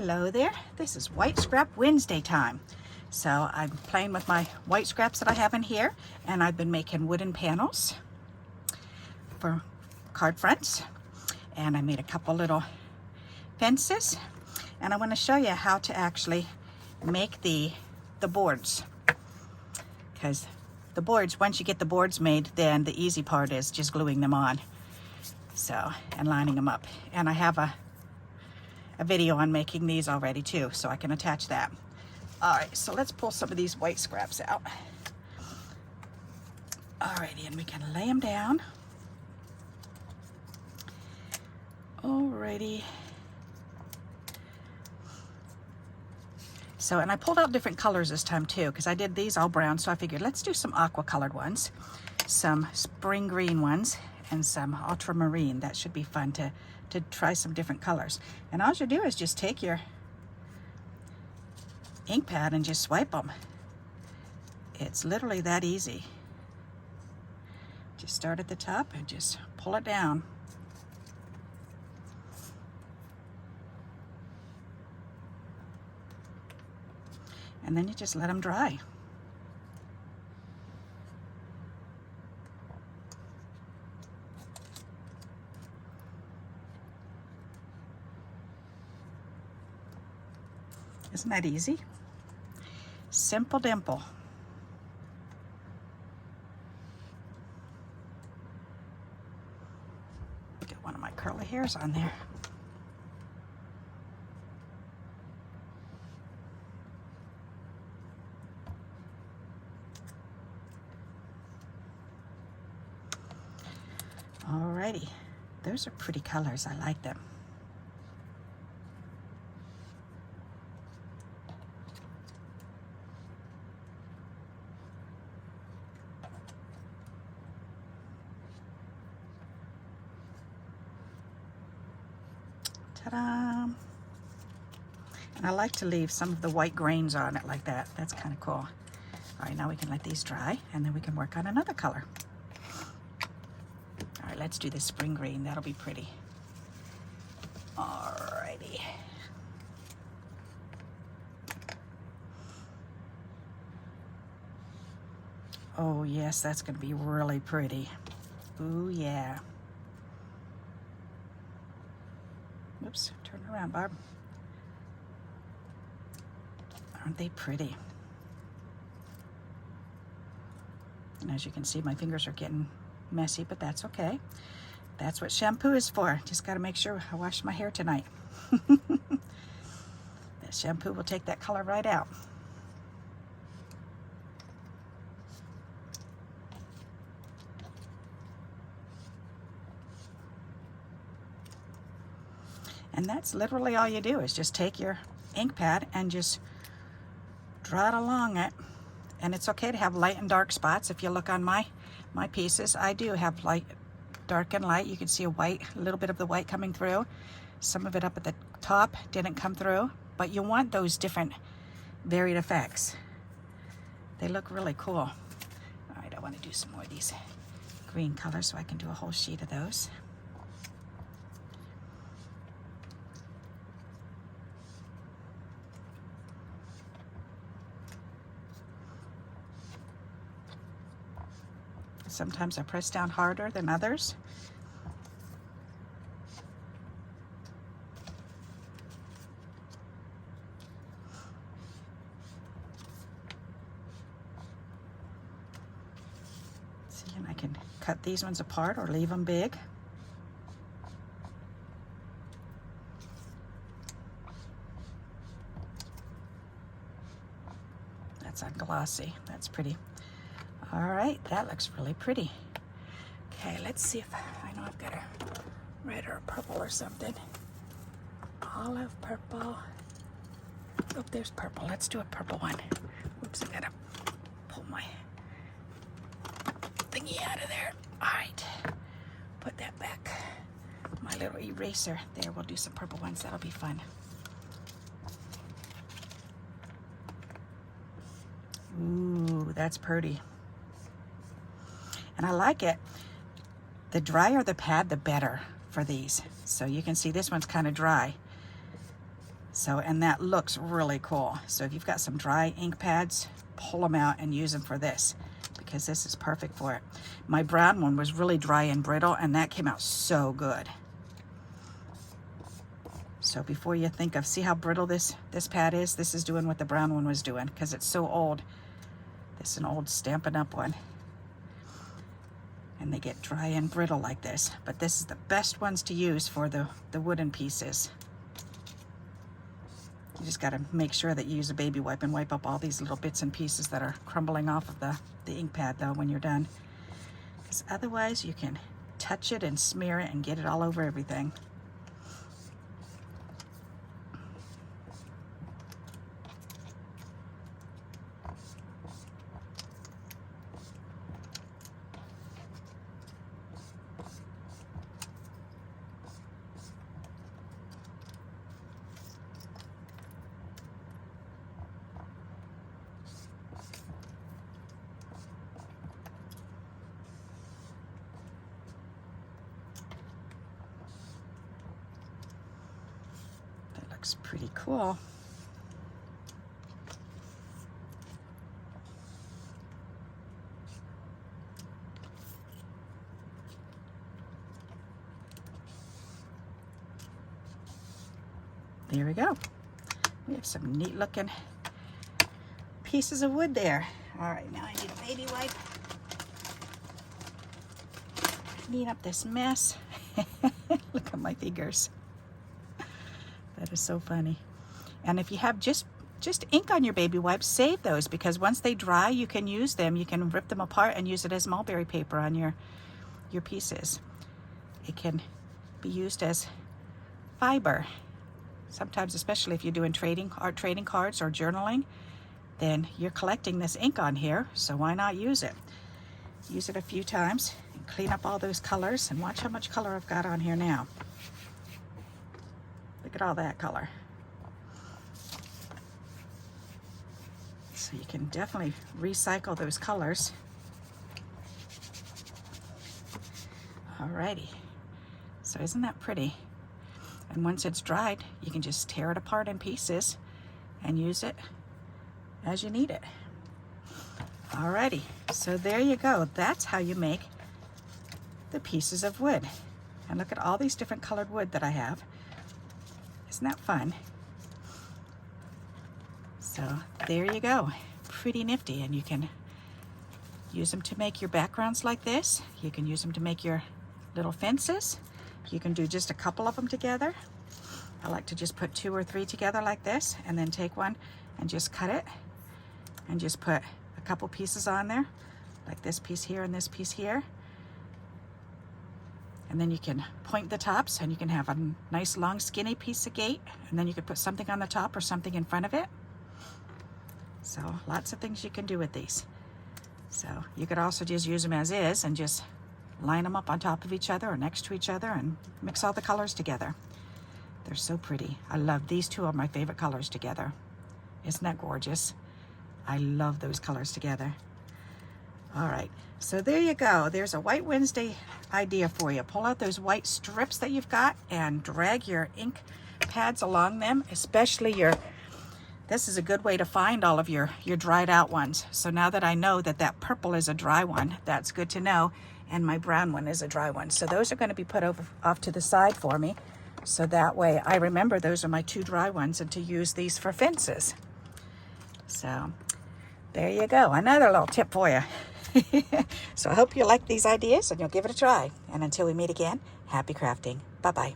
Hello there, this is White Scrap Wednesday time. So I'm playing with my white scraps that I have in here, and I've been making wooden panels for card fronts, and I made a couple little fences, and I want to show you how to actually make the boards, because the boards, once you get the boards made, then the easy part is just gluing them on, so, and lining them up. And I have a video on making these already too, so I can attach that. All right, so let's pull some of these white scraps out. Alrighty, and we can lay them down. Alrighty. So, and I pulled out different colors this time too, because I did these all brown, so I figured let's do some aqua colored ones, some spring green ones, and some ultramarine. That should be fun to try some different colors. And all you do is just take your ink pad and just swipe them. It's literally that easy. Just start at the top and just pull it down. And then you just let them dry. Isn't that easy? Simple dimple. Get one of my curly hairs on there. Alrighty, those are pretty colors. I like them. Ta-da! And I like to leave some of the white grains on it like that. That's kind of cool. All right, now we can let these dry, and then we can work on another color. All right, let's do this spring green. That'll be pretty. Alrighty. Oh yes, that's gonna be really pretty. Ooh yeah. Oops, turn around, Barb. Aren't they pretty? And as you can see, my fingers are getting messy, but that's okay. That's what shampoo is for. Just got to make sure I wash my hair tonight. That shampoo will take that color right out. And that's literally all you do, is just take your ink pad and just draw it along it. And it's okay to have light and dark spots. If you look on my pieces, I do have light, dark and light. You can see a little bit of the white coming through. Some of it up at the top didn't come through, but you want those different varied effects. They look really cool. All right, I want to do some more of these green colors so I can do a whole sheet of those. Sometimes I press down harder than others. See, and I can cut these ones apart or leave them big. That's on glossy. That's pretty. All right, that looks really pretty. Okay, let's see if I know I've got a red or a purple or something. Olive purple. Oh, there's purple. Let's do a purple one. Oops, I gotta pull my thingy out of there. All right, put that back. My little eraser. There, we'll do some purple ones. That'll be fun. Ooh, that's pretty. And I like it. The drier the pad, the better for these. So you can see this one's kind of dry. So, and that looks really cool. So if you've got some dry ink pads, pull them out and use them for this, because this is perfect for it. My brown one was really dry and brittle, and that came out so good. So before you think of, see how brittle this pad is? This is doing what the brown one was doing, because it's so old. This is an old Stampin' Up! One. And they get dry and brittle like this. But this is the best ones to use for the wooden pieces. You just got to make sure that you use a baby wipe and wipe up all these little bits and pieces that are crumbling off of the ink pad though when you're done. Because otherwise you can touch it and smear it and get it all over everything. Looks pretty cool. There we go. We have some neat looking pieces of wood there. All right, now I need a baby wipe. Clean up this mess. Look at my fingers. That is so funny. And if you have just ink on your baby wipes, save those, because once they dry, you can use them. You can rip them apart and use it as mulberry paper on your pieces. It can be used as fiber. Sometimes, especially if you're doing art trading cards or journaling, then you're collecting this ink on here, so why not use it? Use it a few times and clean up all those colors, and watch how much color I've got on here now. Look at all that color. So you can definitely recycle those colors. Alrighty. So isn't that pretty? And once it's dried, you can just tear it apart in pieces and use it as you need it. Alrighty. So there you go. That's how you make the pieces of wood. And look at all these different colored wood that I have. Isn't that fun? So there you go. Pretty nifty. And you can use them to make your backgrounds like this. You can use them to make your little fences. You can do just a couple of them together. I like to just put 2 or 3 together like this, and then take one and just cut it and just put a couple pieces on there, like this piece here and this piece here. And then you can point the tops, and you can have a nice long skinny piece of gate, and then you could put something on the top or something in front of it. So lots of things you can do with these. So you could also just use them as is and just line them up on top of each other or next to each other and mix all the colors together. They're so pretty. I love these two, are my favorite colors together. Isn't that gorgeous? I love those colors together. All right, so there you go. There's a White Wednesday idea for you. Pull out those white strips that you've got and drag your ink pads along them, especially this is a good way to find all of your dried out ones. So now that I know that purple is a dry one, that's good to know, and my brown one is a dry one. So those are going to be put off to the side for me, so that way I remember those are my 2 dry ones and to use these for fences. So there you go, another little tip for you. So I hope you like these ideas and you'll give it a try. And until we meet again, happy crafting. Bye-bye.